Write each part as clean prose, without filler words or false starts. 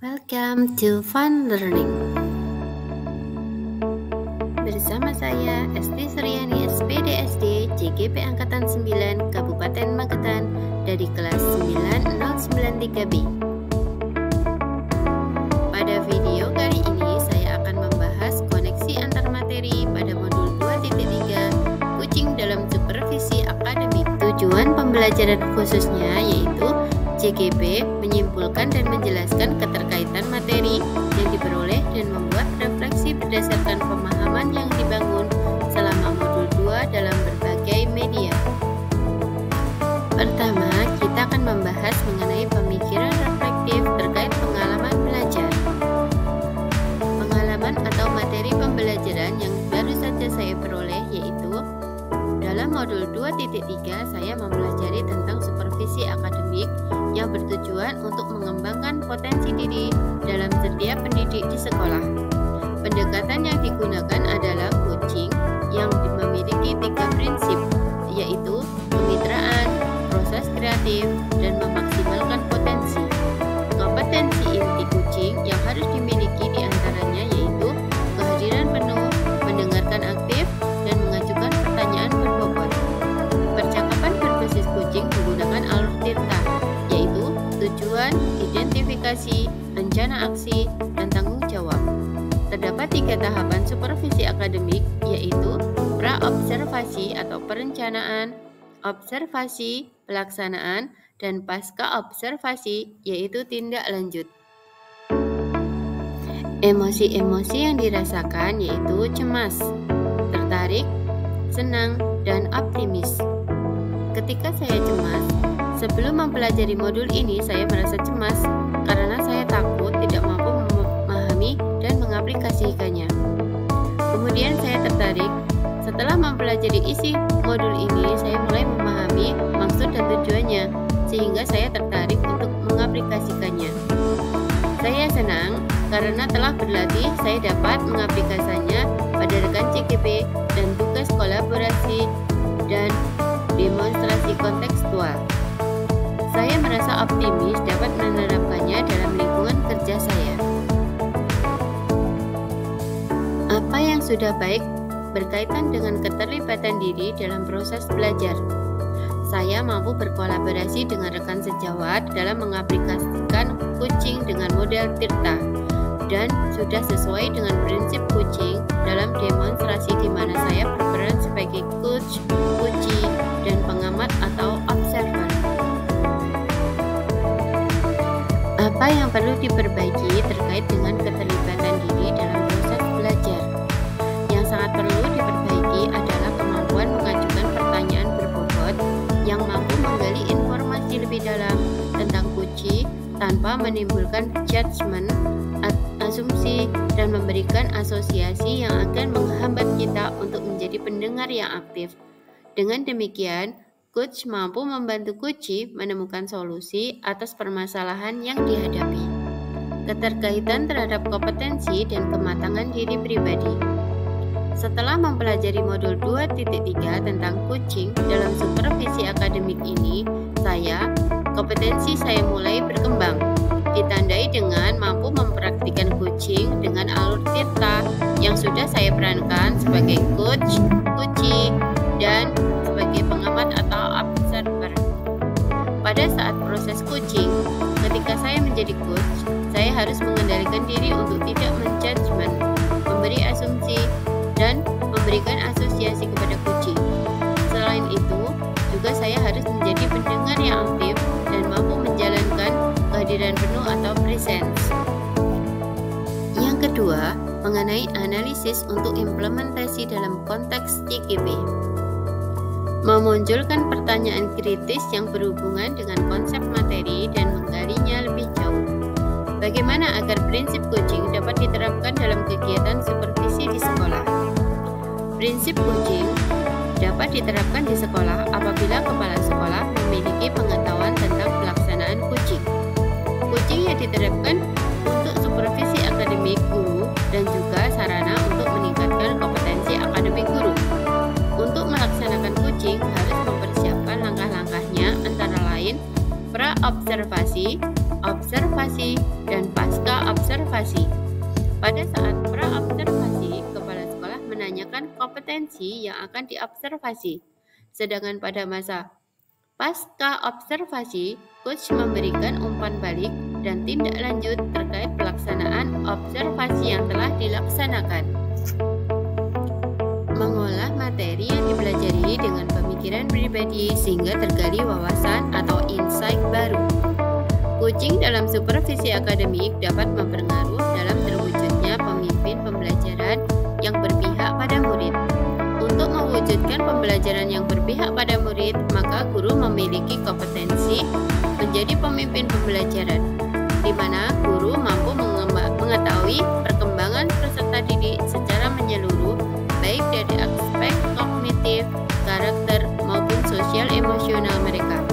Welcome to Fun Learning. Bersama saya Esti Suryani SPD SD JGP Angkatan 9 Kabupaten Magetan dari kelas 9093B. Pada video kali ini saya akan membahas koneksi antar materi pada modul 2.3 Kucing dalam supervisi akademik. Tujuan pembelajaran khususnya yaitu JGP menyimpulkan dan menjelaskan keterkaitan materi yang diperoleh dan membuat refleksi berdasarkan pemahaman yang dibangun selama modul 2 dalam berbagai media. Pertama, kita akan membahas mengenai pemikiran reflektif terkait pengalaman belajar. Pengalaman atau materi pembelajaran yang baru saja saya peroleh yaitu dalam modul 2.3 saya mempelajari tentang supervisi akademik yang bertujuan untuk mengembangkan potensi diri dalam setiap pendidik di sekolah. Pendekatan yang digunakan adalah coaching yang memiliki 3 prinsip, yaitu kemitraan, proses kreatif, dan memaksimalkan potensi. Kompetensi inti coaching yang harus dimiliki diantaranya yaitu kehadiran penuh, mendengarkan aktif, dan mengajukan pertanyaan berbobot. Percakapan berbasis coaching menggunakan alur Tirta, yaitu tujuan, identifikasi, rencana aksi, dan tanggung jawab. Terdapat 3 tahapan supervisi akademik, yaitu pra-observasi atau perencanaan, observasi, pelaksanaan, dan pasca observasi, yaitu tindak lanjut. Emosi-emosi yang dirasakan yaitu cemas, tertarik, senang, dan optimis. Ketika saya cemas, sebelum mempelajari modul ini saya merasa cemas karena saya takut tidak mampu memahami dan mengaplikasikannya. Kemudian saya tertarik. Setelah mempelajari isi modul ini, saya mulai memahami maksud dan tujuannya, sehingga saya tertarik untuk mengaplikasikannya. Saya senang karena telah berlatih, saya dapat mengaplikasikannya pada rekan CGP dan tugas kolaborasi dan demonstrasi kontekstual. Saya merasa optimis dapat menerapkannya dalam lingkungan kerja saya. Apa yang sudah baik berkaitan dengan keterlibatan diri dalam proses belajar. Saya mampu berkolaborasi dengan rekan sejawat dalam mengaplikasikan coaching dengan model Tirta dan sudah sesuai dengan prinsip coaching dalam demonstrasi di mana saya berperan sebagai coach, coachee, dan pengamat atau observer. Apa yang perlu diperbaiki terkait dengan keterlibatan diri dalam proses belajar? Yang sangat perlu diperbaiki adalah kemampuan mengajukan pertanyaan berbobot yang mampu menggali informasi lebih dalam tentang coachee tanpa menimbulkan judgement, asumsi, dan memberikan asosiasi yang akan menghambat kita untuk menjadi pendengar yang aktif. Dengan demikian, coach mampu membantu coachee menemukan solusi atas permasalahan yang dihadapi. Keterkaitan terhadap kompetensi dan kematangan diri pribadi. Setelah mempelajari modul 2.3 tentang coaching dalam supervisi akademik ini, kompetensi saya mulai berkembang. Ditandai dengan mampu mempraktikkan coaching dengan alur Tirta yang sudah saya perankan sebagai coach, coachee, dan sebagai pengamat atau observer. Pada saat proses coaching, ketika saya menjadi coach, saya harus mengendalikan diri untuk tidak menjudgment, memberi asumsi, dan memberikan asosiasi kepada coachee. Selain itu, juga saya harus menjadi pendengar yang aktif dan mampu menjalankan kehadiran penuh atau presence. Yang kedua, mengenai analisis untuk implementasi dalam konteks CGP. Memunculkan pertanyaan kritis yang berhubungan dengan konsep materi dan menggalinya lebih jauh. Bagaimana agar prinsip coaching dapat diterapkan dalam kegiatan supervisi di sekolah? Prinsip coaching dapat diterapkan di sekolah apabila kepala sekolah memiliki pengetahuan tentang pelaksanaan coaching. Coaching yang diterapkan untuk supervisi akademik guru dan juga sarana untuk meningkatkan kompetensi akademik guru. Untuk melaksanakan coaching harus mempersiapkan langkah-langkahnya antara lain pra-observasi, observasi, dan pasca observasi. Pada saat pra-observasi, kepala sekolah menanyakan kompetensi yang akan diobservasi. Sedangkan pada masa pasca observasi, coach memberikan umpan balik dan tindak lanjut terkait pelaksanaan observasi yang telah dilaksanakan. Mengolah materi yang dipelajari dengan pemikiran pribadi sehingga tergali wawasan atau insight baru. Coaching dalam supervisi akademik dapat mempengaruhi dalam terwujudnya pemimpin pembelajaran yang berpihak pada murid. Untuk mewujudkan pembelajaran yang berpihak pada murid, maka guru memiliki kompetensi menjadi pemimpin pembelajaran, di mana guru mampu mengetahui perkembangan peserta didik secara menyeluruh, baik dari aspek kognitif, karakter, maupun sosial emosional mereka.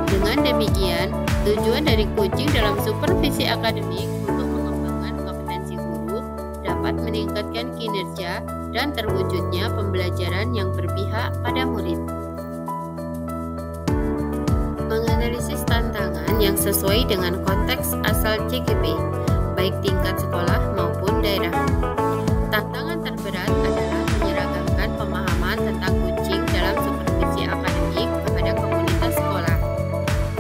Dengan demikian, tujuan dari coaching dalam supervisi akademik untuk mengembangkan kompetensi guru dapat meningkatkan kinerja dan terwujudnya pembelajaran yang berpihak pada murid. Menganalisis tantangan yang sesuai dengan konteks asal CGP, baik tingkat sekolah maupun daerah. Tantangan terberat adalah menyeragamkan pemahaman tentang coaching dalam supervisi akademik kepada komunitas sekolah.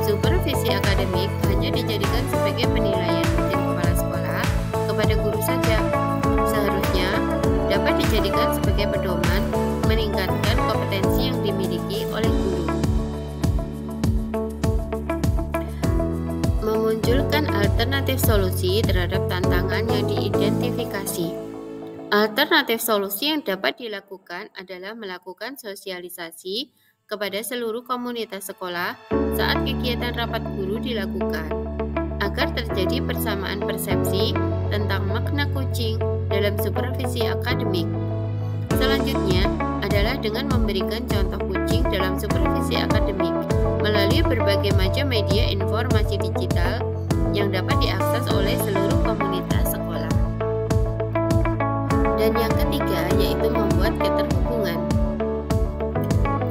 Supervisi akademik hanya dijadikan sebagai penilaian rutin kepala sekolah kepada guru saja. Seharusnya dapat dijadikan sebagai pedoman meningkatkan kompetensi yang dimiliki oleh guru. Memunculkan alternatif solusi terhadap tantangan yang diidentifikasi. Alternatif solusi yang dapat dilakukan adalah melakukan sosialisasi kepada seluruh komunitas sekolah saat kegiatan rapat guru dilakukan, agar terjadi persamaan persepsi tentang makna coaching dalam supervisi akademik. Selanjutnya adalah dengan memberikan contoh coaching dalam supervisi akademik melalui berbagai macam media informasi digital yang dapat diakses oleh seluruh komunitas sekolah. Dan yang ketiga yaitu membuat keterhubungan.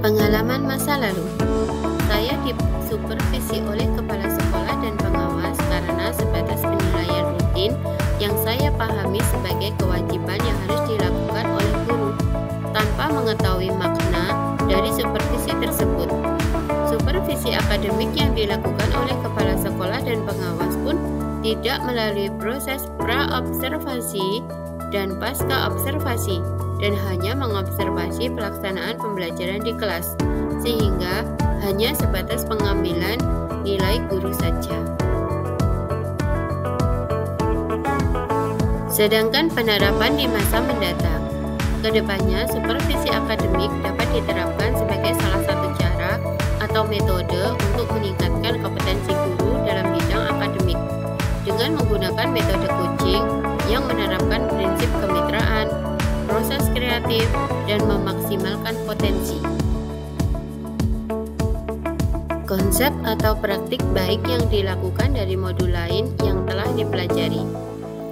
Pengalaman masa lalu. Saya disupervisi oleh kepala sekolah dan pengawas karena sebatas penilaian rutin yang saya pahami sebagai kewajiban yang harus dilakukan oleh guru tanpa mengetahui makna dari supervisi tersebut. Supervisi akademik yang dilakukan oleh kepala sekolah dan pengawas pun tidak melalui proses pra-observasi dan pasca observasi dan hanya mengobservasi pelaksanaan pembelajaran di kelas, sehingga hanya sebatas pengambilan nilai guru saja. Sedangkan penerapan di masa mendatang, kedepannya supervisi akademik dapat diterapkan sebagai salah satu cara atau metode untuk meningkatkan kompetensi guru dalam bidang akademik dengan menggunakan metode coaching yang menerapkan prinsip kemitraan, proses kreatif, dan memaksimalkan potensi. Konsep atau praktik baik yang dilakukan dari modul lain yang telah dipelajari.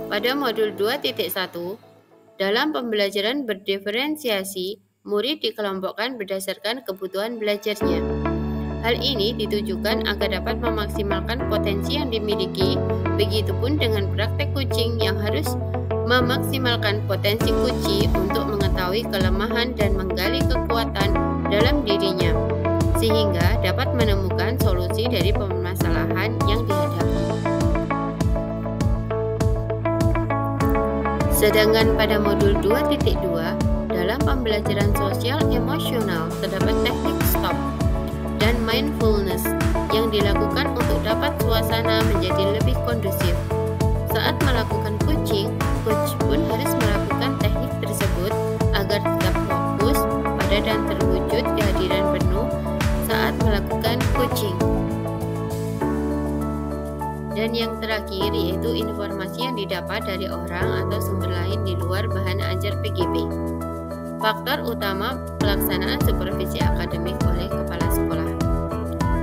Pada modul 2.1, dalam pembelajaran berdiferensiasi, murid dikelompokkan berdasarkan kebutuhan belajarnya. Hal ini ditujukan agar dapat memaksimalkan potensi yang dimiliki, begitupun dengan praktek coaching yang harus memaksimalkan potensi kunci untuk mengetahui kelemahan dan menggali kekuatan dalam dirinya, sehingga dapat menemukan solusi dari permasalahan yang dihadapi. Sedangkan pada modul 2.2, dalam pembelajaran sosial emosional terdapat teknik stop dan mindfulness yang dilakukan untuk dapat suasana menjadi lebih kondusif. Saat melakukan coaching, coach pun harus melakukan teknik tersebut agar tetap fokus pada dan terwujud kehadiran penuh saat melakukan coaching. Dan yang terakhir yaitu informasi yang didapat dari orang atau sumber lain di luar bahan ajar PGP. Faktor utama pelaksanaan supervisi akademik oleh kepala sekolah,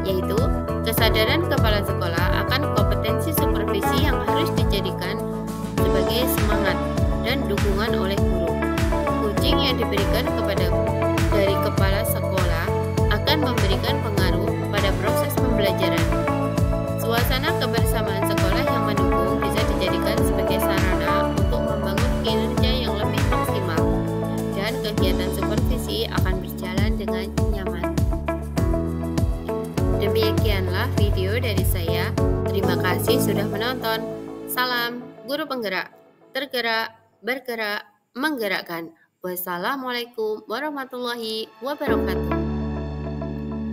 yaitu kesadaran kepala sekolah akan kompetensi supervisi yang harus dijadikan sebagai semangat dan dukungan oleh guru. Coaching yang diberikan dari kepala sekolah akan memberikan pengaruh pada proses pembelajaran. Suasana kebersamaan sekolah yang mendukung kegiatan supervisi akan berjalan dengan nyaman. Demikianlah video dari saya. Terima kasih sudah menonton. Salam guru penggerak, tergerak, bergerak, menggerakkan. Wassalamualaikum warahmatullahi wabarakatuh.